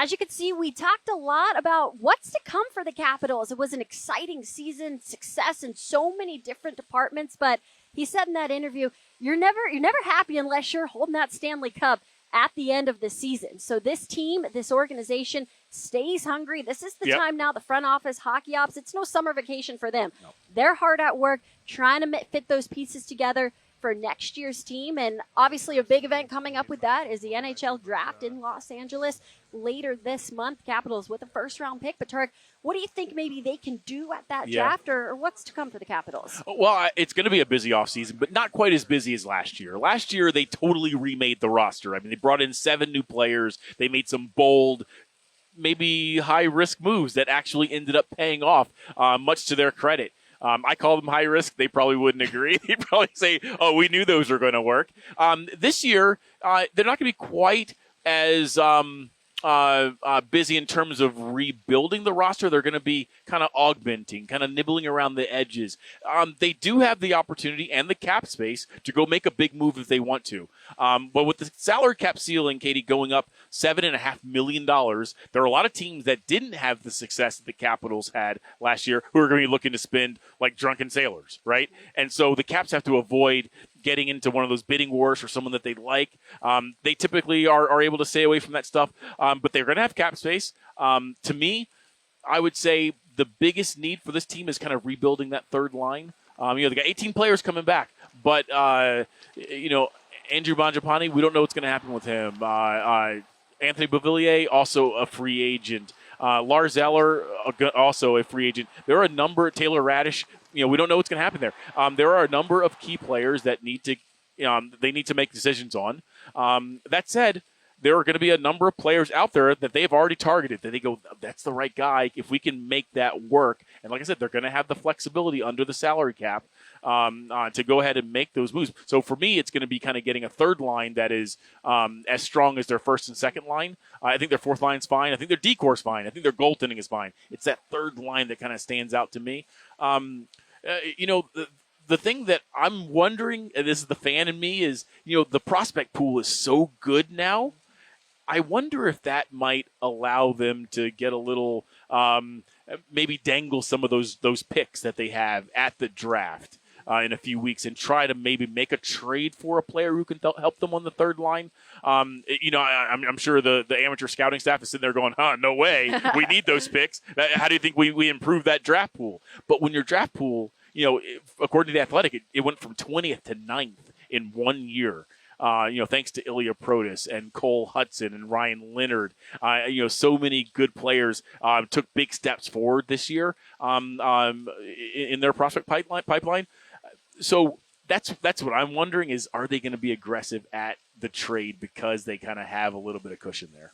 as you can see, we talked a lot about what's to come for the Capitals. It was an exciting season, success in so many different departments, but he said in that interview, you're never happy unless you're holding that Stanley Cup at the end of the season. So this team, this organization stays hungry. This is the time now, the front office, hockey ops, it's no summer vacation for them. No. They're hard at work trying to fit those pieces together for next year's team. And obviously a big event coming up with that is the NHL draft in Los Angeles later this month. Capitals with a first-round pick. But Tarek, what do you think maybe they can do at that draft, or what's to come for the Capitals? Well, it's going to be a busy offseason, but not quite as busy as last year. Last year, they totally remade the roster. I mean, they brought in 7 new players. They made some bold, maybe high-risk moves that actually ended up paying off, much to their credit. I call them high risk. They probably wouldn't agree. They'd probably say, oh, we knew those were going to work. This year, they're not going to be quite as busy in terms of rebuilding the roster. They're going to be kind of augmenting, kind of nibbling around the edges. They do have the opportunity and the cap space to go make a big move if they want to. But with the salary cap ceiling, Katie, going up $7.5 million, there are a lot of teams that didn't have the success that the Capitals had last year who are going to be looking to spend like drunken sailors, right? And so the Caps have to avoid getting into one of those bidding wars for someone that they like. They typically are able to stay away from that stuff, but they're going to have cap space. To me, I would say the biggest need for this team is kind of rebuilding that third line. They got 18 players coming back, but, Andrew Mangiapane, we don't know what's going to happen with him. Anthony Beauvillier, also a free agent. Lars Eller, also a free agent. There are a number, Taylor Radish, we don't know what's going to happen there. There are a number of key players that need to make decisions on. That said, there are going to be a number of players out there that they've already targeted that they go, that's the right guy. If we can make that work. And like I said, they're going to have the flexibility under the salary cap to go ahead and make those moves. So for me, it's going to be kind of getting a third line that is as strong as their first and second line. I think their fourth line's fine. I think their decore's fine. I think their goaltending is fine. It's that third line that kind of stands out to me. The thing that I'm wondering, and this is the fan in me, is, the prospect pool is so good now. I wonder if that might allow them to get a little, maybe dangle some of those picks that they have at the draft in a few weeks and try to maybe make a trade for a player who can help them on the third line. I'm sure the amateur scouting staff is sitting there going, no way. We need those picks. How do you think we improve that draft pool? But when your draft pool, according to The Athletic, it went from 20th to 9th in 1 year. Thanks to Ilya Protas and Cole Hudson and Ryan Leonard. So many good players took big steps forward this year in their prospect pipeline. So that's what I'm wondering is, are they going to be aggressive at the trade because they kind of have a little bit of cushion there?